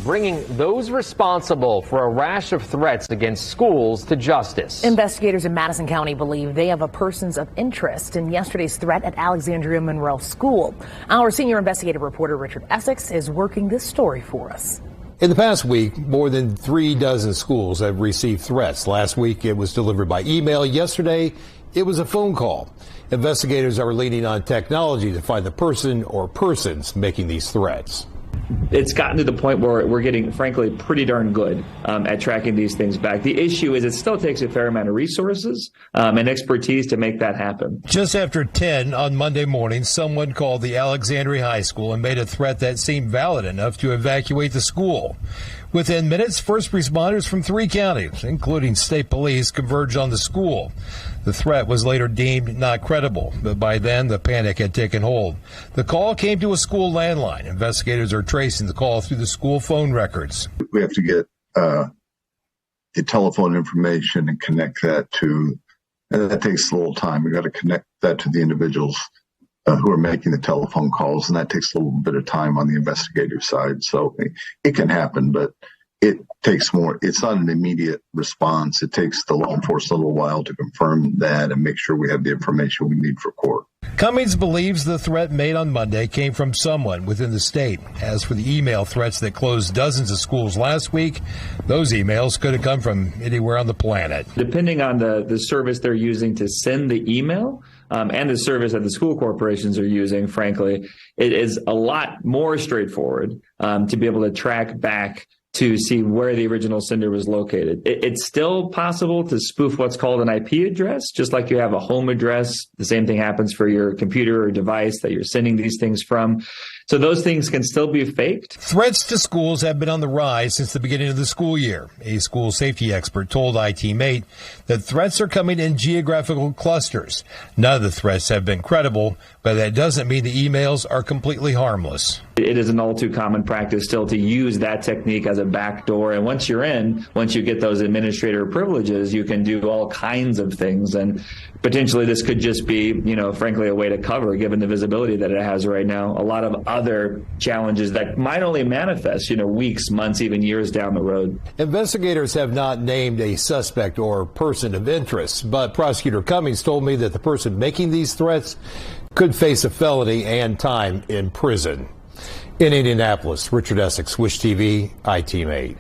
bringing those responsible for a rash of threats against schools to justice. Investigators in Madison County believe they have a persons of interest in yesterday's threat at Alexandria Monroe School. Our senior investigative reporter Richard Essex is working this story for us. In the past week, more than 36 schools have received threats. Last week, it was delivered by email. Yesterday, it was a phone call. Investigators are leaning on technology to find the person or persons making these threats. It's gotten to the point where we're getting, frankly, pretty darn good at tracking these things back. The issue is it still takes a fair amount of resources and expertise to make that happen. Just after 10 on Monday morning, someone called the Alexandria High School and made a threat that seemed valid enough to evacuate the school. Within minutes, first responders from 3 counties, including state police, converged on the school. The threat was later deemed not credible, but by then the panic had taken hold. The call came to a school landline. Investigators are tracing the call through the school phone records. We have to get the telephone information and connect that to, and that takes a little time. We got to connect that to the individuals who are making the telephone calls, and that takes a little bit of time on the investigative side. So it can happen, but it takes more. It's not an immediate response. It takes the law enforcement a little while to confirm that and make sure we have the information we need for court. Cummings believes the threat made on Monday came from someone within the state. As for the email threats that closed dozens of schools last week, those emails could have come from anywhere on the planet. Depending on the service they're using to send the email and the service that the school corporations are using, frankly, it is a lot more straightforward to be able to track back to see where the original sender was located. It's still possible to spoof what's called an IP address, just like you have a home address. The same thing happens for your computer or device that you're sending these things from. So those things can still be faked. Threats to schools have been on the rise since the beginning of the school year. A school safety expert told ITMate that threats are coming in geographical clusters. None of the threats have been credible, but that doesn't mean the emails are completely harmless. It is an all too common practice still to use that technique as a backdoor. And once you're in, once you get those administrator privileges, you can do all kinds of things. And potentially this could just be, frankly, a way to cover, given the visibility that it has right now, a lot of other challenges that might only manifest, weeks, months, even years down the road. Investigators have not named a suspect or person of interest, but Prosecutor Cummings told me that the person making these threats could face a felony and time in prison. In Indianapolis, Richard Essex, Wish TV, ITMate.